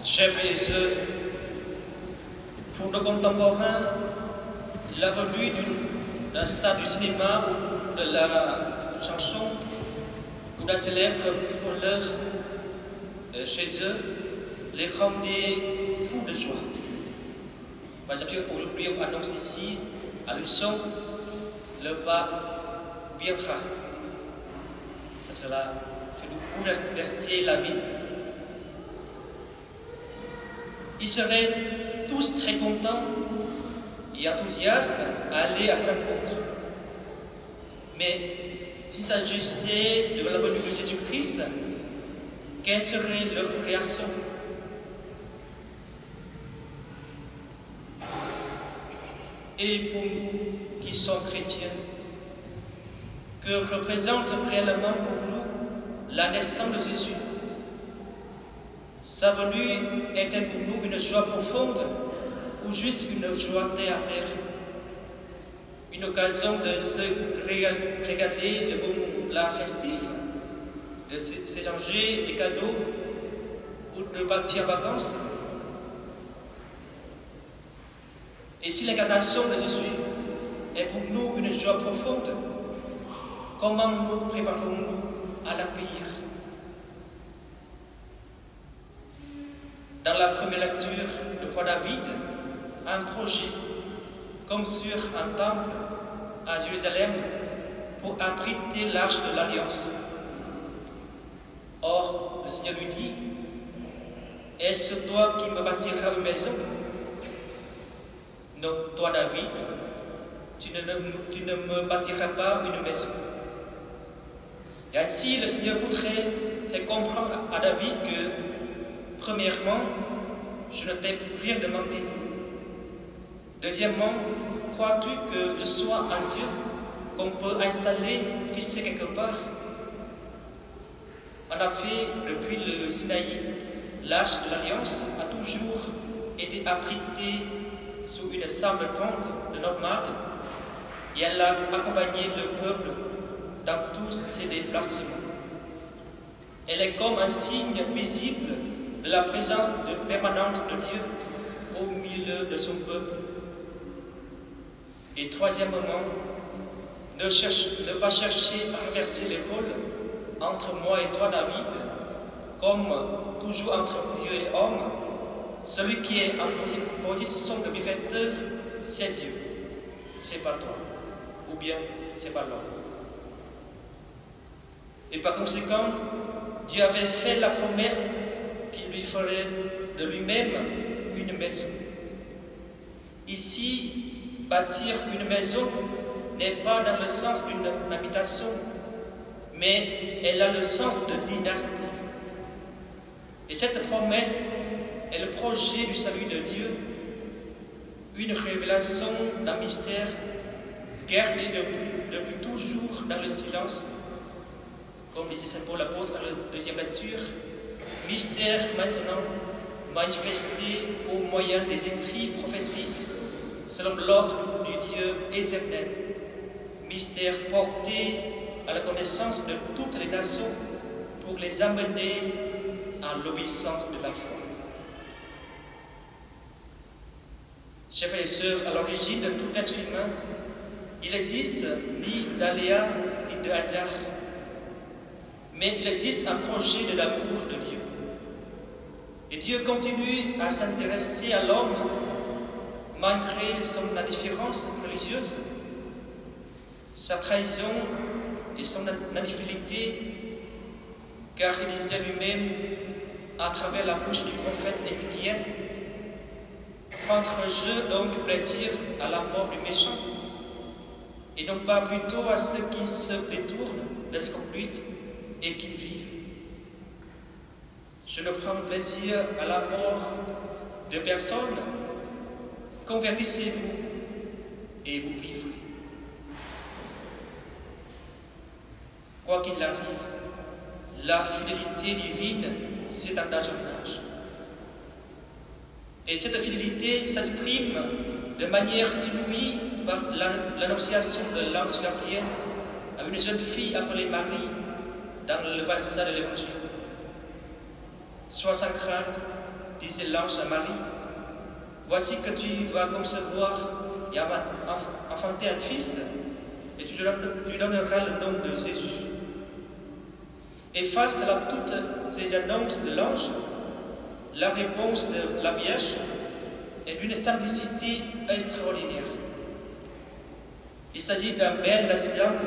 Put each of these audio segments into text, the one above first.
Chers frères et sœurs, pour nos contemporains, la venue d'un star du cinéma ou de la chanson ou d'un célèbre footballeur chez eux les rendait fous de joie. Par exemple, aujourd'hui, on annonce ici à Luçon, le pape viendra. Ça sera fait nous bouleverser la ville. Ils seraient tous très contents et enthousiastes à aller à sa rencontre. Mais s'il s'agissait de la venue de Jésus-Christ, quelle serait leur réaction? Et pour nous qui sommes chrétiens, que représente réellement pour nous la naissance de Jésus? Sa venue est-elle pour nous une joie profonde ou juste une joie terre-à-terre? Une occasion de se régaler de bons plats festifs, de s'échanger des cadeaux ou de partir en vacances? Et si l'incarnation de Jésus est pour nous une joie profonde, comment nous préparons-nous à l'accueillir? Dans la première lecture, le roi David a un projet, construire un temple à Jérusalem pour abriter l'arche de l'Alliance. Or, le Seigneur lui dit, « Est-ce toi qui me bâtiras une maison? » Non, toi David, tu ne me bâtiras pas une maison. Et ainsi, le Seigneur voudrait faire comprendre à David que, premièrement, je ne t'ai rien demandé. Deuxièmement, crois-tu que je sois un Dieu qu'on peut installer, fixer quelque part? En effet, depuis le Sinaï, l'arche de l'Alliance a toujours été abritée sous une simple tente de nomades et elle a accompagné le peuple dans tous ses déplacements. Elle est comme un signe visible de la présence permanente de Dieu au milieu de son peuple. Et troisièmement, ne pas chercher à inverser les rôles entre moi et toi, David, comme toujours entre Dieu et homme. Celui qui est en position de bienfaiteur, c'est Dieu, c'est pas toi, ou bien c'est pas l'homme. Et par conséquent, Dieu avait fait la promesse qu'il lui ferait de lui-même une maison. Ici, bâtir une maison n'est pas dans le sens d'une habitation, mais elle a le sens de dynastie. Et cette promesse est le projet du salut de Dieu, une révélation d'un mystère gardé depuis toujours dans le silence, comme disait Saint Paul l'apôtre dans la deuxième lecture, mystère maintenant manifesté au moyen des écrits prophétiques, selon l'ordre du Dieu éternel, mystère porté à la connaissance de toutes les nations pour les amener à l'obéissance de la foi. Chers frères et sœurs, à l'origine de tout être humain, il n'existe ni d'aléa ni de hasard, mais il existe un projet de l'amour de Dieu. Et Dieu continue à s'intéresser à l'homme malgré son indifférence religieuse, sa trahison et son infidélité, car il disait lui-même à travers la bouche du prophète Ézéchiel, prendrai-je donc plaisir à la mort du méchant, et non pas plutôt à ceux qui se détournent de ce conduite et qui vivent. Je ne prends plaisir à la mort de personne. Convertissez-vous et vous vivrez. Quoi qu'il arrive, la fidélité divine, c'est un âge en âge. Et cette fidélité s'exprime de manière inouïe par l'annonciation de l'ange Gabriel à une jeune fille appelée Marie dans le passage de l'Évangile. Sois sans crainte, disait l'ange à Marie, voici que tu vas concevoir et enfanter un fils, et tu lui donneras le nom de Jésus. Et face à toutes ces annonces de l'ange, la réponse de la Vierge est d'une simplicité extraordinaire. Il s'agit d'un bel exemple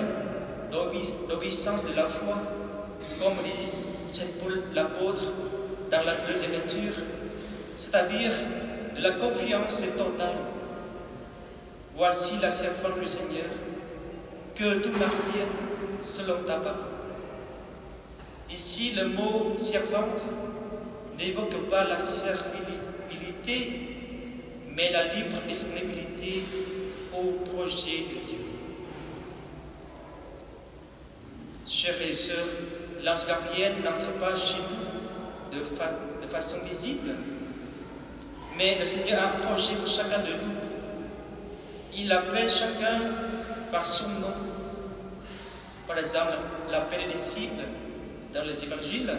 d'obéissance de la foi, comme dit Saint Paul l'apôtre dans la deuxième lecture, c'est-à-dire de la confiance totale. Voici la servante du Seigneur, que tout m'arrive selon ta parole. Ici, le mot servante n'évoque pas la servilité, mais la libre disponibilité au projet de Dieu. Chers frères et sœurs, l'ange Gabriel n'entre pas chez nous de façon visible, mais le Seigneur a un projet pour chacun de nous. Il appelle chacun par son nom. Par exemple, l'appel des disciples dans les évangiles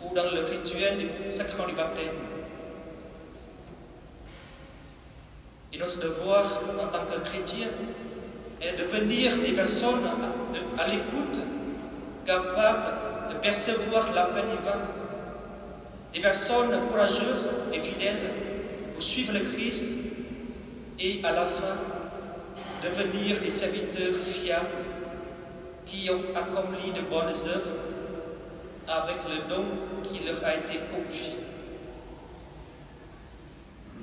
ou dans le rituel du sacrement du baptême. Et notre devoir en tant que chrétien est de devenir des personnes à l'écoute, capables de percevoir l'appel divin, des personnes courageuses et fidèles pour suivre le Christ et à la fin devenir des serviteurs fiables qui ont accompli de bonnes œuvres avec le don qui leur a été confié.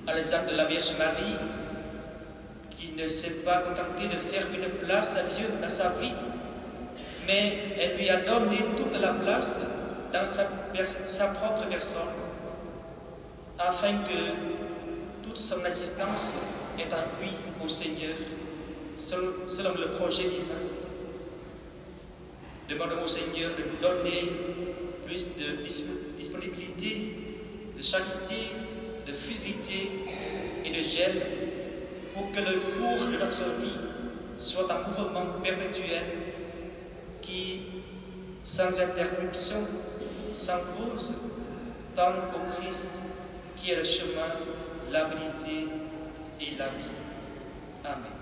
À l'exemple de la Vierge Marie, qui ne s'est pas contentée de faire une place à Dieu dans sa vie, mais elle lui a donné toute la place dans sa propre personne, afin que toute son existence est en lui au Seigneur, selon le projet divin. Demandons au Seigneur de nous donner plus de disponibilité, de charité, de fidélité et de gel pour que le cours de notre vie soit un mouvement perpétuel qui, sans interruption, s'impose tant au Christ qui est le chemin, la vérité et la vie. Amen.